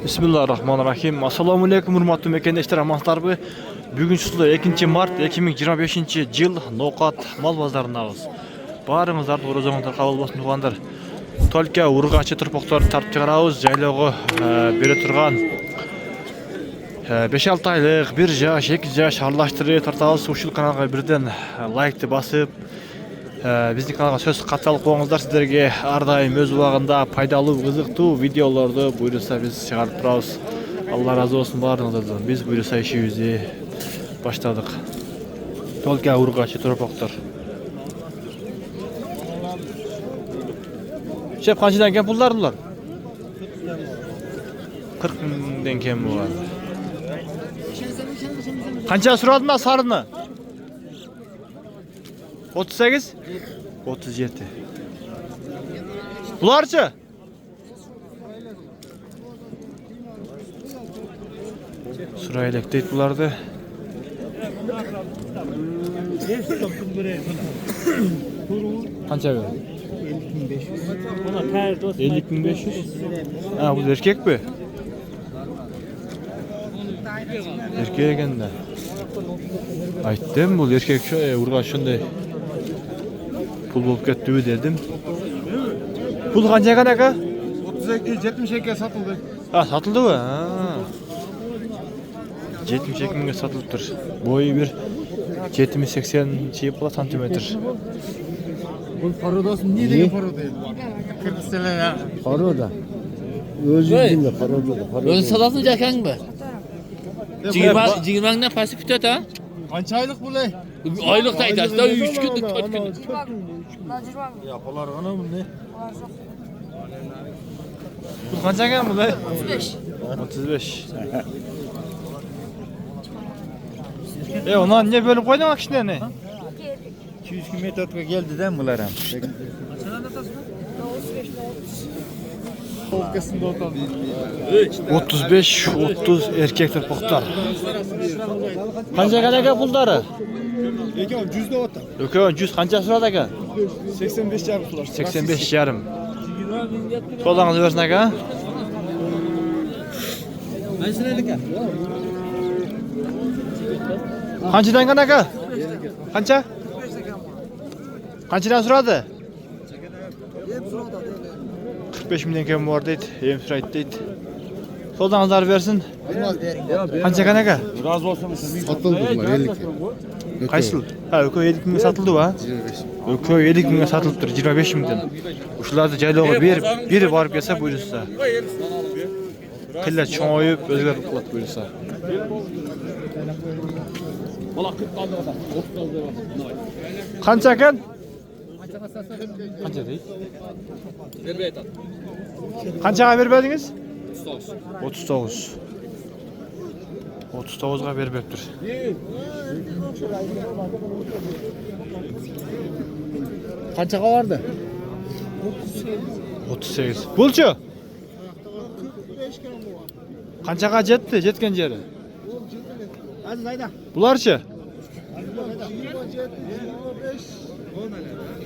Bismillahirrahmanirrahim. Assalamu alaikum hurmatly mekendештер, амансыздарбы? Бүгүн чыслы 2 март 2025 жыл Ноокат мал базарындабыз. Баарыңыздарды орозоңуздар кабыл болсун тугандар. Только ургачы турпоктор тартып чыгарабыз. Жайлоого бере турган 5-6 айлык, 1 жаш, 2 жаш аралаштырып тартабыз. Ушул каналга бирден лайкты басып, биздин каналга сөз катталып коюңуздар. Сиздерге ар дайым өз убагында пайдалуу, кызыктуу видеолорду буйруса биз чыгарып турабыз. Алла разы болсун баарыңыздардан. Биз буйруса ишибизди баштадык. Только ургачы турпоктор. Шеп канчадан кем пулдар булар? 40 миңден кем булар. Канча сурадыңар сарыны? 38? 37. Bularçı? Sırayla deyit bulardı. Kança ver? 50.500. Ha, bu erkek mi? Erkek eken de. Aytdım bu erkek şu urga şunday. Pul bulup kettiği dedim. Pul kanca kanaka? 32, 72'ye satıldı. Ha, satıldı mı? Ha. 72 mingge satılıptır. Boyu bir 70-80 santimetr. Bu parodasın niye degen parodaydı? 40 sene ya. Paroda. Özünde paroda. Özü salasın jakan mı? 20'den pasif tutat ha? Kaç aylık bu ley? Aylık da aytarsın da 3 günlük 4 günlük. Yapalar ana bu ne? Bu kanca kan bu da? 35. 35. Ondan niye bölüp koydun akışına ne? 200 metre geldi den bunlar hem. 35-30 erkekler poktar. Kanca kanaka pulları? Eke cüzde otta. Yok 100 kanca sırada aka? 85 yarım sular. 85 yarım. Solağınızı versin aka? Kançadan kanaka? Kança? Kançadan sırada? 45 milyon kem var deydi, yem sürayt deydi. Solağınızı versin. Kança kanaka? Razı olsun. Satıldı bunlar 50. Kaysıl? Ha, ökö 7 mingge satıldı va? Ökö 7 mingge satılıptır, 25 mingden. Uşularda jaylooga bir barıp gelse buyursa. Killa çoğuyup özgörüp kılat buyursa. Kança ekan? Kança deydi? Kançaga berbediniz? 39. 39'ga berbeptir. Kaçaka vardı? 38. Bulçu? Kançaga jetti, jetken jeri? Bularçı?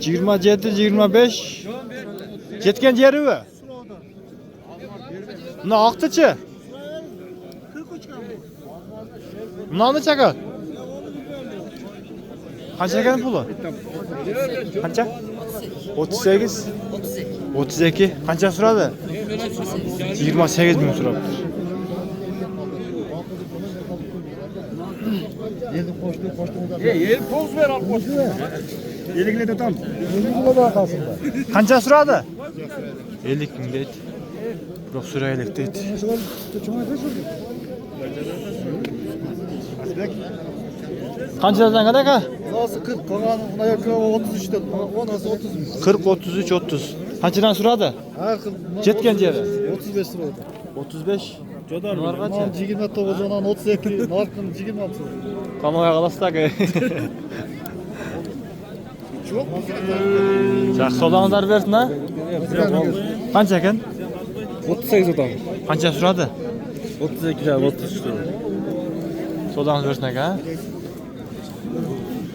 27-25. Jetken jeri mi? Buna aktıçı? Buna ne çaka? Kança ekan pulu? Kança? 38. 32. Kança suradı? 28 bin suraptır. Yer poz ver al poz. Yelikle tutam. Kança suradı? 50 bin deydi. Bırak süreylik deydi. Kançadan kadar? Nasıl 40? Koranın ayakkabı 33'te. O nasıl 30 mu? 40, 33, 30. Kançadan suradı? Her 40. Jetken jeri? 35 lira oldu. 35. Jodar Bunlar kaç ya? 29 ondan 32. Narkın 26. Kamuya kalasıdak. Çok mu? Жақсы odamlar versin ha? Kança ekan? 38 adam. Kança suradı? 32 lira 33 lira. Sodağınız versin aka.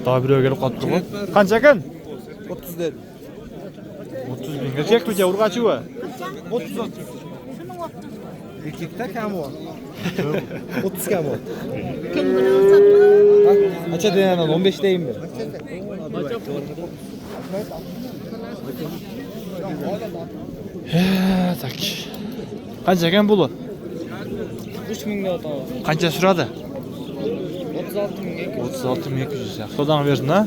Daha bir gelip kalktı mı? Kança ekan? 30 lira. 30 bin. Erkek mi? Urgaçı mı? 30 lira. Erkekte kam var. 30 kam var. Kaça deyen 15 deyim mi? Tak. Qancha ekan bulu? 3000 ga o'tadi. Qancha suradi? 36 ming. 36.200. Sodan versin ha?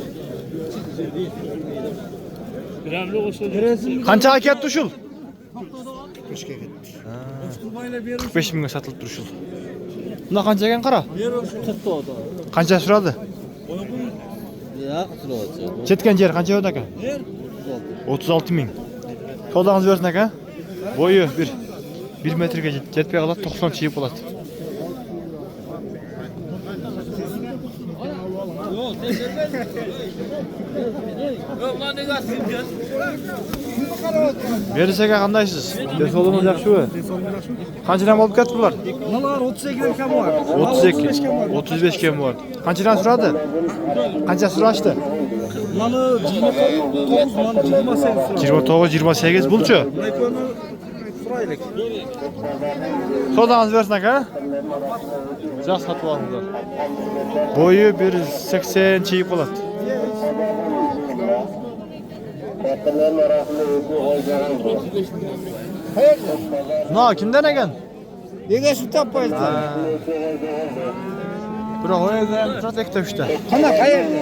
Biramli qo'shildi. Qanchaga ketdi shul? 45 ga ketdi. 45 mingga satılıp duruşul. Bunda qancha ekan qara? 40 ga o'tadi. Qancha suradi? Ya, qilib Ketgan yer qancha yo'q aka? 36 ming. Sodangiz versin aka. Boyu 1 metrga jetpay qoladi, 90 chiyib qoladi. Berisega qandaysiz? Desolimiz yaxshimi? Qanchadan olib ketdi bular? Bular 32 kam var. 32, 35 kim var? Qanchadan suradi? Qancha surashdi? Malı 29, malı 28 lira. 29, 28 bulchu. Layponi suraylik. Sodangiz versin aka. Yaxshi sotib olinglar. Boyu 1.80 chiyib qoladi. No, kimdan ekan? Nega shu topmaysiz? Biroq o'ydan protekta uchta. Qana qayerda?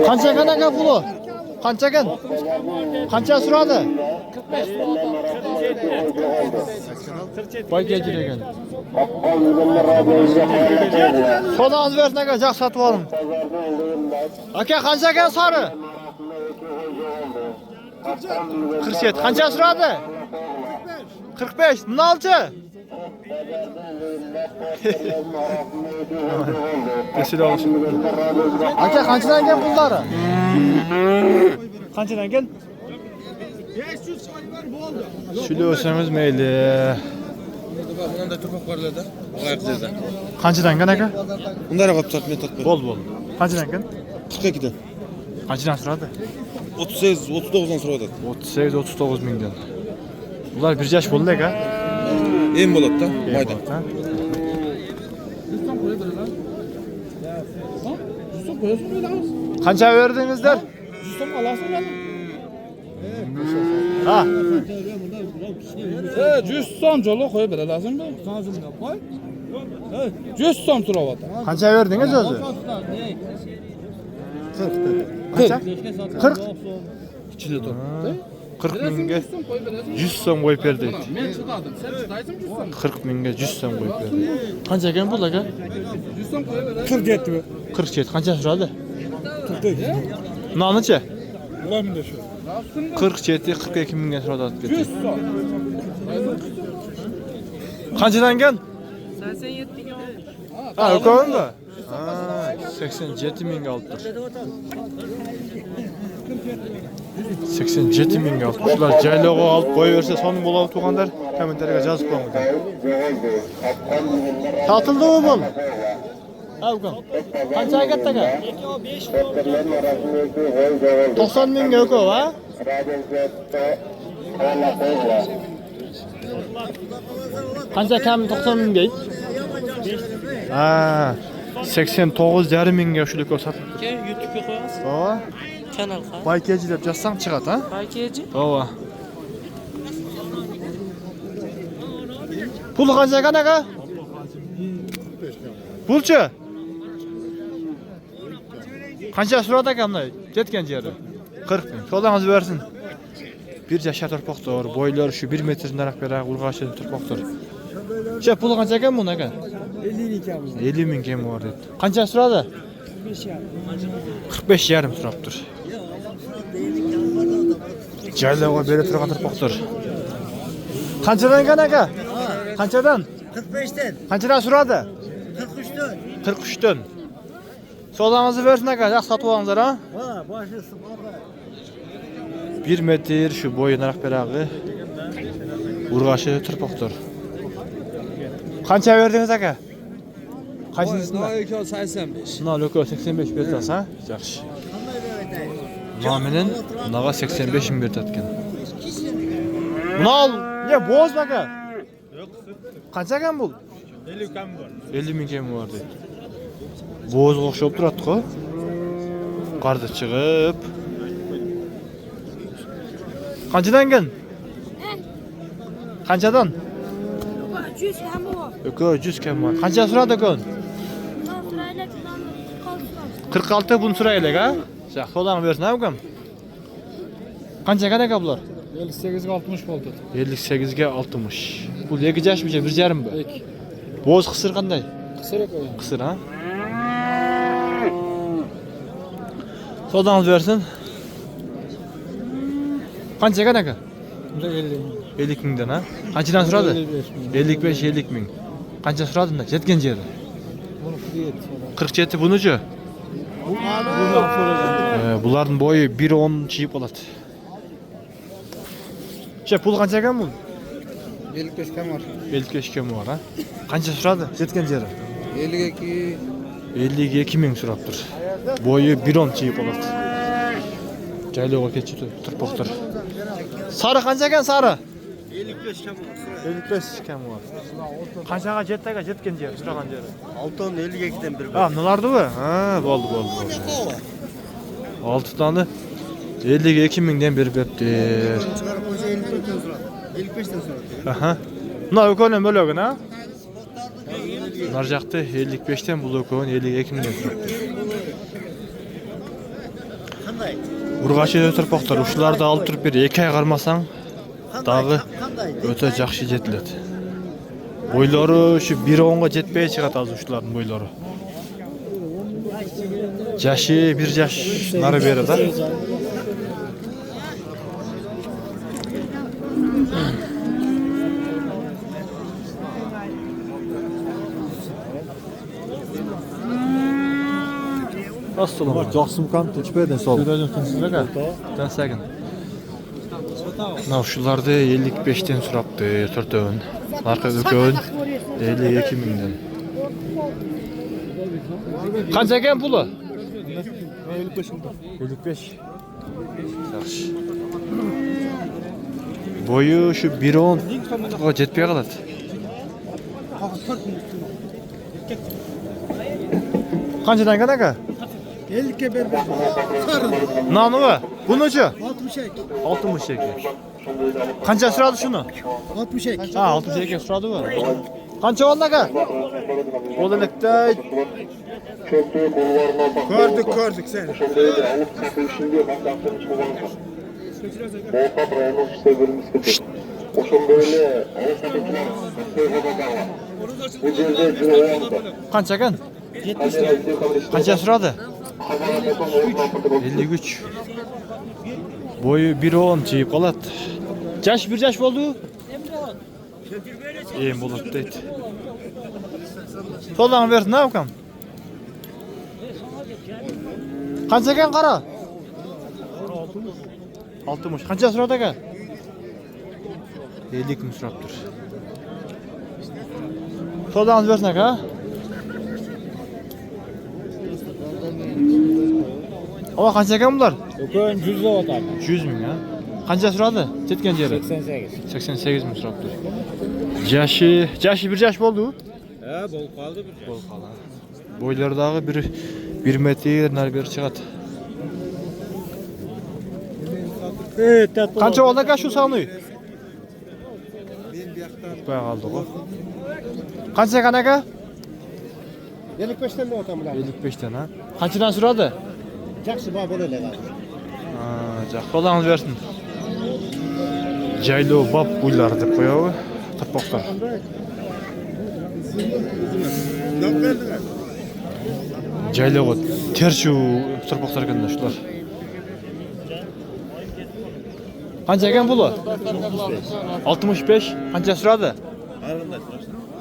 Qancha ekan aka puli? Qancha ekan? Qancha suradi? 45. Boy kechir ekan. Sodangiz versin aka, yaxshi sotib oling. Aka qancha ekan sari? 47. Qancha suradi? 45. Buni olchi. Kesili olsun. Aka qanchadan ekan pullari? Qanchadan ekan? 500 soy var bo'ldi. Shuni o'sangiz mayli. Bunda to'paq borlarda. Qayerda? Qanchadan ekan aka? Unda raqab men totib. Bo'ldi. Qanchadan ekan? 42 dan. Qanchadan suradi? 38, 39 dan so'radi. 38, 39 mingdan. Bular bir yaş bo'ldi aka. Em bo'ladi-da, mayda. Qancha verdingizlar? 100 so'm olasizmi? Ha. 100 so'm jolo qo'yib berasizmi? 100 so'm so'rayapti. Qancha verdingiz o'zi? 40. Qancha? 40. Ichida turibdi. 40 mingga 100 so'm qo'yib berdi. Men chidadim. Sen chidaysizmi 100 so'm? 40 mingga 100 so'm qo'yib berdi. Qancha ekan bu aka? 100 so'm qo'yib berasiz. 47 mi? 47. Qancha suradi? 44. Nonicha? Ular menda shu. 47, 42 mingga suradi. 100 so'm. Qanchadan ekan? 87 ming Ha, o'qoymi? Ha, 87 mingga olibdir. 87 mingga olib. Shular jaylog'i olib qo'yaversa soni bo'ladi tuğanlar. Kommentariyga yozib qo'yinglar. Sotildi-mi bu? Ha, o'qon. Qancha ketdi aka? 90 mingga o'qov, ha? Qancha kam 90 mingga? Ha, 89,5 mingga shular ko'rsatibdi. YouTube'ga qo'yasiz. To'g'ri. Kanal qay? Baykeji deb yozsam chiqadi, ha? Baykeji? To'g'ri. Pul qancha ekan aka? Pulchi? Qancha suradi aka bunday? Ketgan yeri. 40 ming. So'dangiz bersin. Bir yashar turpoqdir. Bo'ylari shu 1 metr naraq beraq urg'achi turpoqdir. Shu pul qancha ekan buni aka? 50 ming kam bor deb. Qancha suradi? 45 yarim suraptir. Jaylog'i berib turgan turpoqdir. Qanchadan ekan aka? Qanchadan? 45 dan. Qanchadan suradi? 43 dan. 43 dan. So'dangizni bersin aka, yaxshi sotib olinglar, ha? Ha, boshisi bor. 1 metr şu boyu naraq berag'i. Urg'achi turpoqdir. Qancha verdingiz aka? Qaysinisida? Eko 85. Mına lökö 85 bertas ha? Yaxşı. Mına menen munaga 85 min bertat eкен. Mına al, ne boz baka? Yok. Qancha ekan bu? 50 kam var. 50 min kemi var deydi. Boz oqşap turatdı ko. Qarda chiqib. Qanchadan ekan? Qanchadan? 100 hem var. Ökö 100 kemi var. Qancha suradi ekan? Sırayla planlı kalsın. 46 bunu suraylik ha? Şaq, sodan bersin ha ukam. Qancha ekan aka bular? 58 ga 60 boldu. 58 ga 60. Bu 2 yaş mıca 1,5 bu? 2. Boz qısır qanday? Kısır koyun. Qısır ha? Sodanız versin. Qancha ekan aka? Bunda 50. 50 mingdan ha? Qanchadan suradi? 55 50 ming. Qancha suradi unda? Jetgan jeri. Bunu 47 bunucu. Buların boyu 1.10 çiyip oladi. Pul qancha ekan bu? 55 kam var. 55 kemi var ha? Qancha suradi? Jetgan jeri. 52. 52 ming suraptır. Boyu 1.10 çiyip oladi. Jayloga ketdi, turpoqlar. Sari qancha ekan sari? 55 kam var. 55 kemi var. Qanchaga jetdi aka jetgan jeri, suragan jeri? 6 on 52'den bir. Ha, nilardı bu? Ha, bo'ldi. 6 tane 52 mingden bir bepti. 55'ten sonra. Aha. Buna ökönün bölögün ha? Nar jakты 55'ten bul ökön 52 mingden turaptı. Qanday? Urgaçı ötürpoktar, uşularda alıp turup bir 2 ay qarmasaң, dağı öte jakşı jetilet. Boylары şu 1.10'ga jetpey çıgat az uşuların boylары. Jaşı 1 yaş nары beri da. Assalamu. Жақсымқан түчпеден сол. Тәнсәгін. Мынау ушуларды 55'ten сурапты, төртөөн. Арка өкөн 52 миңден. Канча экен пулу? 55. Жакшы. Бою şu 1.10 жетпей калат. Канчадан экен aka? 50'ke ber. Nanı mı? Bunucu? 62. 62. Kança sırada şunu? 62. Ha 62 sırada mı? Kança oldu aka? O elekte. Gördük seni. Kança kan? 70 lira. Kança sırada? 53. Boyu 1.10 çeyip kalat. Yaş 1 yaş oldu. Em bolup deydi. Soldan versin ne yapalım? Kança ekan qara? 60. Kança suradi aka? 50 ming suraptır. Soldan versin aka? Ama kança ekan bular? Ökön 100 lira atar. 100 ming ha? Kança suradi? Jetgan jeri? 88. 88 ming suraptır. Yaşı 1 yaş oldu. He, bol kaldı bir. Bol qala. Boylardagı 1 metr nari beri çıgat. Kança oldu aka şu sany? Tutpay kaldı o. Kança ekan aka? 55'ten mi otamlar? 55'ten ha. Kançadan suradi? Жақсы ба болады lega. Жақ, қолаңыз берсін. Жайлау бап бойлары деп қояуы. Тырпоқтар. Жайлауға терші тырпоқтар екен шулар. Қанша екен бұлы? 65. Қанша сұрады?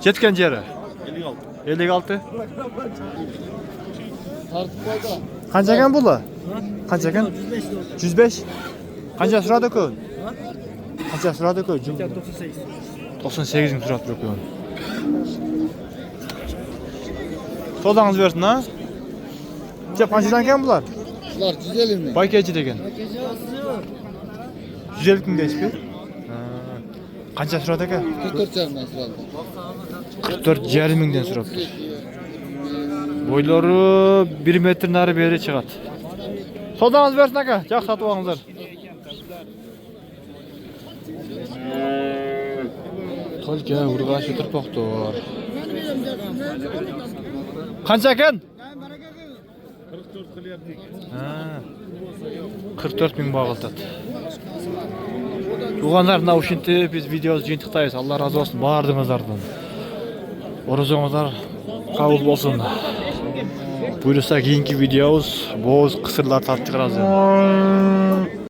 Жеткен жері? 56. Qancha ekan bulu? Qancha ekan? 105. Qancha suradi ku? Qancha suradi ku? 98. 98 ming suradi ku. Sodağınız versin ha. Size pançadan eken bular? Bunlar 150 mi? Baykeci degen. 150 kun geçpi. Qancha so'radi aka? 44 jarımdan sıraldı. 44 yarım mingdan so'rabdi. Boylari 1 metr nari beri chiqadi. Sodağınız versin aka. Yaxshi sotib olinglar. Tolga urg'ash o'tirpoqdir. Qancha ekan? 44 ming bağıltadı. Tuğanlarına uşinti biz videosu jintықтayız. Allah razı olsun bardığınızlardan. Orucunuzlar kabul olsun. Buyursa keyinki videomuz boz kısırlar tatlı çıkaracağız.